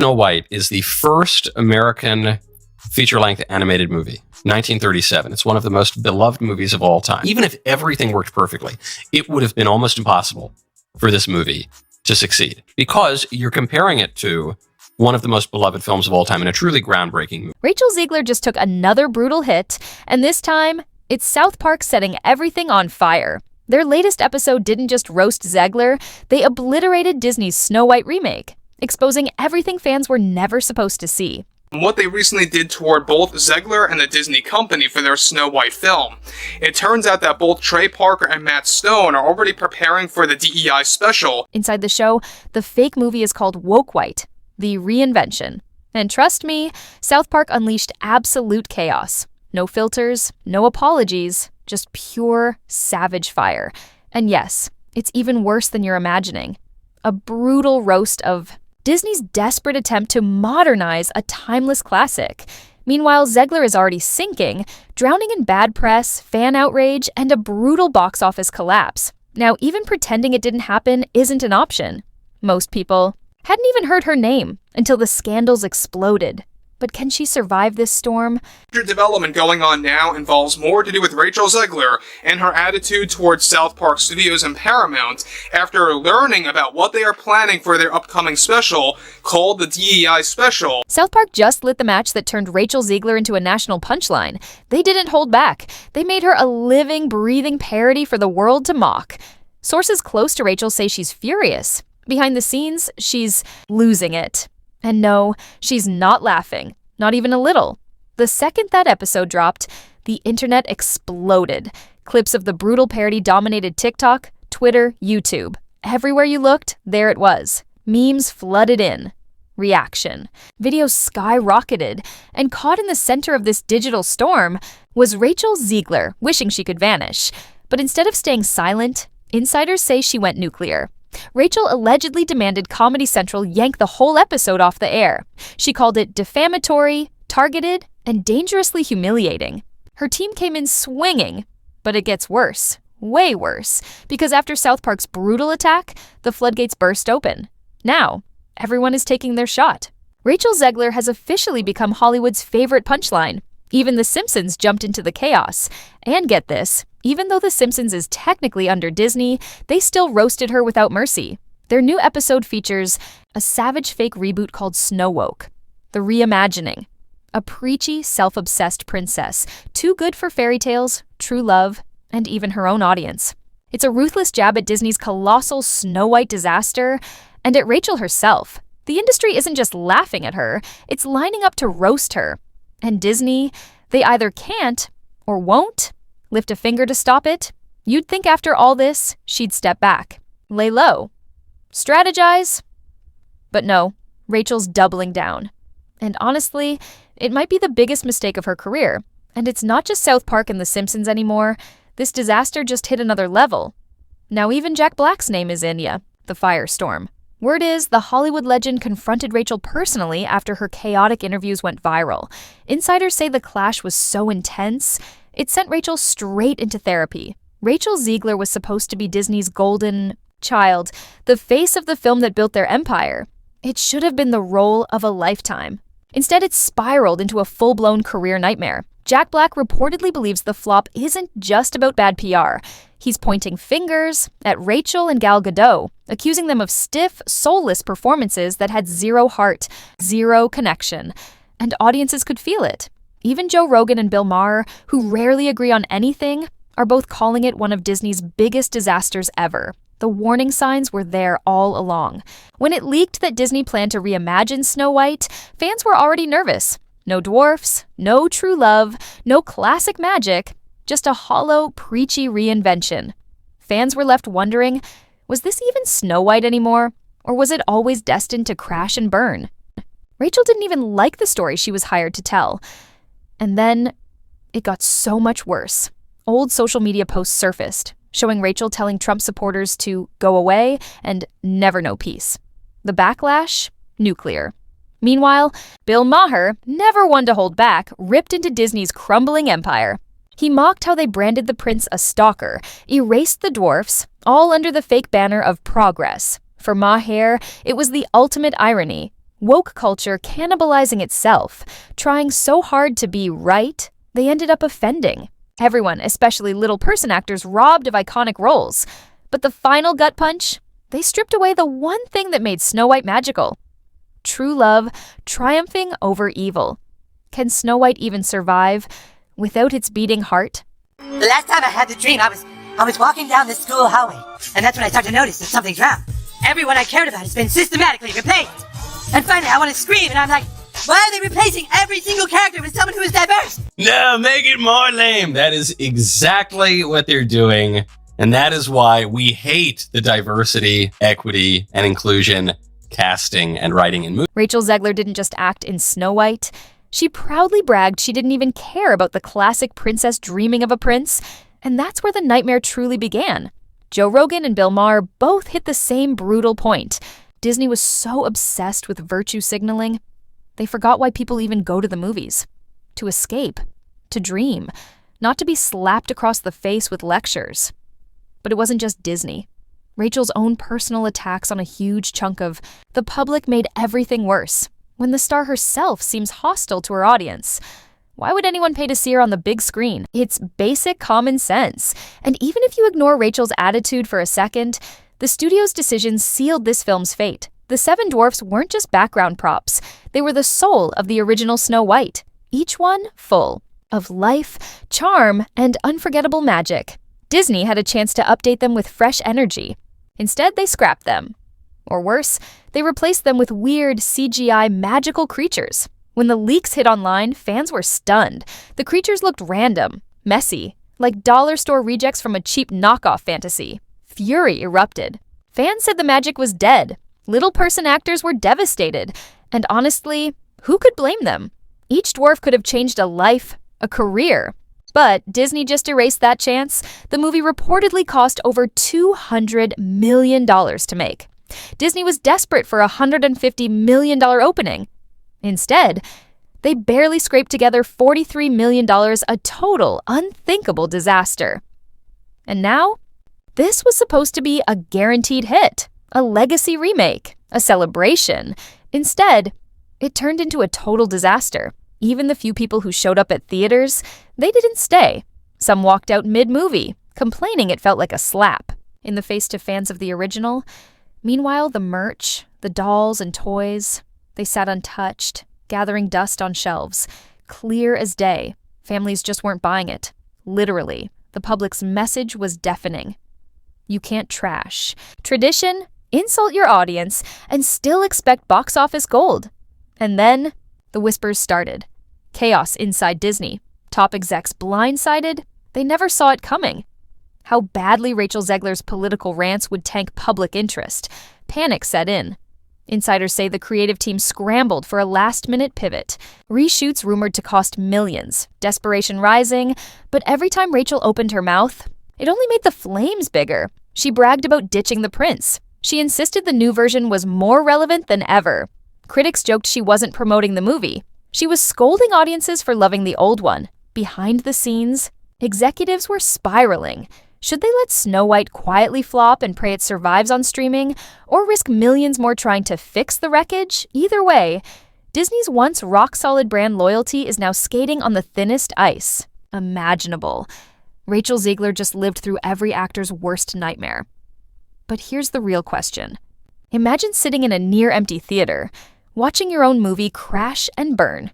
Snow White is the first American feature-length animated movie, 1937. It's one of the most beloved movies of all time. Even if everything worked perfectly, it would have been almost impossible for this movie to succeed because you're comparing it to one of the most beloved films of all time and a truly groundbreaking movie. Rachel Zegler just took another brutal hit, and this time, it's South Park setting everything on fire. Their latest episode didn't just roast Zegler, they obliterated Disney's Snow White remake, exposing everything fans were never supposed to see. What they recently did toward both Zegler and the Disney company for their Snow White film. It turns out that both Trey Parker and Matt Stone are already preparing for the DEI special. Inside the show, the fake movie is called Woke White, the reinvention. And trust me, South Park unleashed absolute chaos. No filters, no apologies, just pure savage fire. And yes, it's even worse than you're imagining. A brutal roast of Disney's desperate attempt to modernize a timeless classic. Meanwhile, Zegler is already sinking, drowning in bad press, fan outrage, and a brutal box office collapse. Now, even pretending it didn't happen isn't an option. Most people hadn't even heard her name until the scandals exploded. But can she survive this storm? The development going on now involves more to do with Rachel Zegler and her attitude towards South Park Studios and Paramount after learning about what they are planning for their upcoming special called the DEI special. South Park just lit the match that turned Rachel Zegler into a national punchline. They didn't hold back. They made her a living, breathing parody for the world to mock. Sources close to Rachel say she's furious. Behind the scenes, she's losing it. And no, she's not laughing, not even a little. The second that episode dropped, the internet exploded. Clips of the brutal parody dominated TikTok, Twitter, YouTube. Everywhere you looked, there it was. Memes flooded in. Reaction. Videos skyrocketed, and caught in the center of this digital storm was Rachel Zegler, wishing she could vanish. But instead of staying silent, insiders say she went nuclear. Rachel allegedly demanded Comedy Central yank the whole episode off the air. She called it defamatory, targeted, and dangerously humiliating. Her team came in swinging, but it gets worse, way worse, because after South Park's brutal attack, the floodgates burst open. Now, everyone is taking their shot. Rachel Zegler has officially become Hollywood's favorite punchline. Even The Simpsons jumped into the chaos. And get this, even though The Simpsons is technically under Disney, they still roasted her without mercy. Their new episode features a savage fake reboot called Snow Woke, the reimagining. A preachy, self-obsessed princess, too good for fairy tales, true love, and even her own audience. It's a ruthless jab at Disney's colossal Snow White disaster and at Rachel herself. The industry isn't just laughing at her, it's lining up to roast her. And Disney, they either can't or won't lift a finger to stop it. You'd think after all this, she'd step back, lay low, strategize. But no, Rachel's doubling down. And honestly, it might be the biggest mistake of her career. And it's not just South Park and The Simpsons anymore. This disaster just hit another level. Now even Jack Black's name is in the firestorm. Word is, the Hollywood legend confronted Rachel personally after her chaotic interviews went viral. Insiders say the clash was so intense, it sent Rachel straight into therapy. Rachel Zegler was supposed to be Disney's golden child, the face of the film that built their empire. It should have been the role of a lifetime. Instead, it spiraled into a full-blown career nightmare. Jack Black reportedly believes the flop isn't just about bad PR. He's pointing fingers at Rachel and Gal Gadot, accusing them of stiff, soulless performances that had zero heart, zero connection. And audiences could feel it. Even Joe Rogan and Bill Maher, who rarely agree on anything, are both calling it one of Disney's biggest disasters ever. The warning signs were there all along. When it leaked that Disney planned to reimagine Snow White, fans were already nervous. No dwarfs, no true love, no classic magic, just a hollow, preachy reinvention. Fans were left wondering, was this even Snow White anymore? Or was it always destined to crash and burn? Rachel didn't even like the story she was hired to tell. And then it got so much worse. Old social media posts surfaced, showing Rachel telling Trump supporters to go away and never know peace. The backlash? Nuclear. Meanwhile, Bill Maher, never one to hold back, ripped into Disney's crumbling empire. He mocked how they branded the prince a stalker, erased the dwarfs, all under the fake banner of progress. For Maher, it was the ultimate irony. Woke culture cannibalizing itself, trying so hard to be right, they ended up offending. Everyone, especially little person actors, robbed of iconic roles. But the final gut punch? They stripped away the one thing that made Snow White magical. True love triumphing over evil. Can Snow White even survive without its beating heart? The last time I had the dream, I was walking down the school hallway, and that's when I started to notice that something's wrong. Everyone I cared about has been systematically replaced. And finally, I want to scream, and I'm like, why are they replacing every single character with someone who is diverse? No, make it more lame. That is exactly what they're doing. And that is why we hate the diversity, equity, and inclusion casting and writing in movies. Rachel Zegler didn't just act in Snow White. She proudly bragged she didn't even care about the classic princess dreaming of a prince, and that's where the nightmare truly began. Joe Rogan and Bill Maher both hit the same brutal point. Disney was so obsessed with virtue signaling, they forgot why people even go to the movies. To escape, to dream, not to be slapped across the face with lectures. But it wasn't just Disney. Rachel's own personal attacks on a huge chunk of the public made everything worse. When the star herself seems hostile to her audience, why would anyone pay to see her on the big screen? It's basic common sense. And even if you ignore Rachel's attitude for a second, the studio's decision sealed this film's fate. The seven dwarfs weren't just background props. They were the soul of the original Snow White, each one full of life, charm, and unforgettable magic. Disney had a chance to update them with fresh energy. Instead, they scrapped them. Or worse, they replaced them with weird CGI magical creatures. When the leaks hit online, fans were stunned. The creatures looked random, messy, like dollar store rejects from a cheap knockoff fantasy. Fury erupted. Fans said the magic was dead. Little person actors were devastated. And honestly, who could blame them? Each dwarf could have changed a life, a career. But Disney just erased that chance. The movie reportedly cost over $200 million to make. Disney was desperate for a $150 million opening. Instead, they barely scraped together $43 million, a total unthinkable disaster. And now, this was supposed to be a guaranteed hit, a legacy remake, a celebration. Instead, it turned into a total disaster. Even the few people who showed up at theaters, they didn't stay. Some walked out mid-movie, complaining it felt like a slap in the face to fans of the original. Meanwhile, the merch, the dolls and toys, they sat untouched, gathering dust on shelves. Clear as day, families just weren't buying it. Literally, the public's message was deafening. You can't trash tradition, insult your audience, and still expect box office gold. And then, the whispers started. Chaos inside Disney. Top execs blindsided. They never saw it coming. How badly Rachel Zegler's political rants would tank public interest. Panic set in. Insiders say the creative team scrambled for a last-minute pivot. Reshoots rumored to cost millions. Desperation rising. But every time Rachel opened her mouth, it only made the flames bigger. She bragged about ditching the prince. She insisted the new version was more relevant than ever. Critics joked she wasn't promoting the movie. She was scolding audiences for loving the old one. Behind the scenes, executives were spiraling. Should they let Snow White quietly flop and pray it survives on streaming, or risk millions more trying to fix the wreckage? Either way, Disney's once rock-solid brand loyalty is now skating on the thinnest ice imaginable. Rachel Zegler just lived through every actor's worst nightmare. But here's the real question. Imagine sitting in a near-empty theater, watching your own movie crash and burn.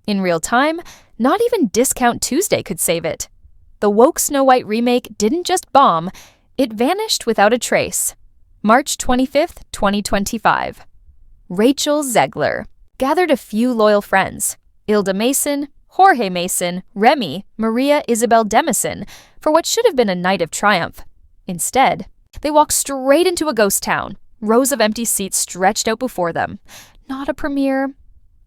In real time, not even Discount Tuesday could save it. The woke Snow White remake didn't just bomb, it vanished without a trace. March 25th, 2025. Rachel Zegler gathered a few loyal friends, Ilda Mason, Jorge Mason, Remy, Maria Isabel Demison, for what should have been a night of triumph. Instead, they walked straight into a ghost town, rows of empty seats stretched out before them. Not a premiere,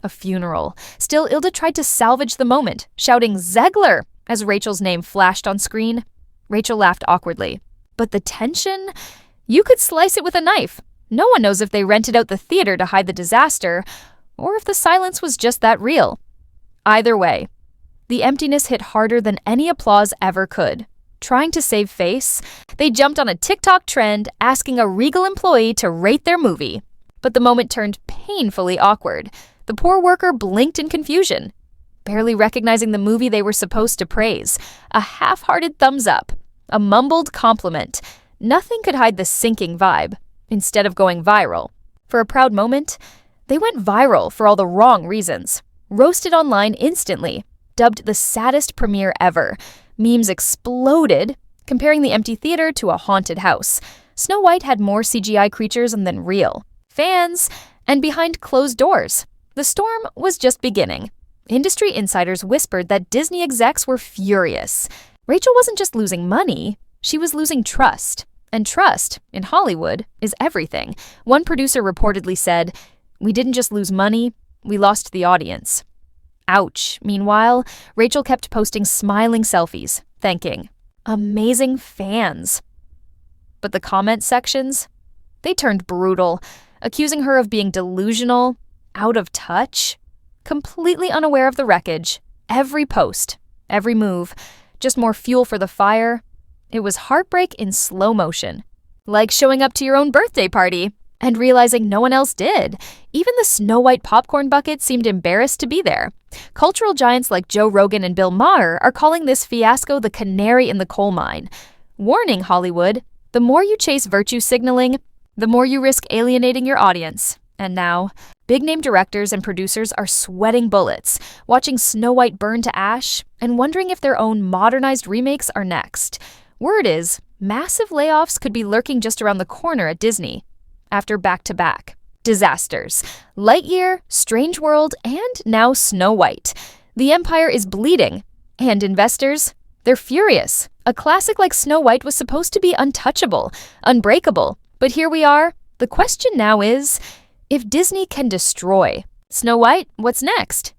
a funeral. Still, Ilda tried to salvage the moment, shouting Zegler as Rachel's name flashed on screen. Rachel laughed awkwardly. But the tension? You could slice it with a knife. No one knows if they rented out the theater to hide the disaster, or if the silence was just that real. Either way, the emptiness hit harder than any applause ever could. Trying to save face, they jumped on a TikTok trend asking a Regal employee to rate their movie. But the moment turned painfully awkward. The poor worker blinked in confusion, barely recognizing the movie they were supposed to praise. A half-hearted thumbs up, a mumbled compliment. Nothing could hide the sinking vibe, instead of going viral. For a proud moment, they went viral for all the wrong reasons. Roasted online instantly, dubbed the saddest premiere ever. Memes exploded, comparing the empty theater to a haunted house. Snow White had more CGI creatures than real. Fans, and behind closed doors. The storm was just beginning. Industry insiders whispered that Disney execs were furious. Rachel wasn't just losing money, she was losing trust. And trust, in Hollywood, is everything. One producer reportedly said, "We didn't just lose money, we lost the audience." Ouch. Meanwhile, Rachel kept posting smiling selfies, thanking amazing fans. But the comment sections? They turned brutal, accusing her of being delusional, out of touch, completely unaware of the wreckage. Every post, every move, just more fuel for the fire. It was heartbreak in slow motion. Like showing up to your own birthday party and realizing no one else did. Even the Snow White popcorn bucket seemed embarrassed to be there. Cultural giants like Joe Rogan and Bill Maher are calling this fiasco the canary in the coal mine. Warning, Hollywood, the more you chase virtue signaling, the more you risk alienating your audience. And now, big-name directors and producers are sweating bullets, watching Snow White burn to ash, and wondering if their own modernized remakes are next. Word is, massive layoffs could be lurking just around the corner at Disney. After back-to-back disasters, Lightyear, Strange World, and now Snow White. The empire is bleeding, and investors, they're furious. A classic like Snow White was supposed to be untouchable, unbreakable, but here we are. The question now is, if Disney can destroy Snow White, what's next?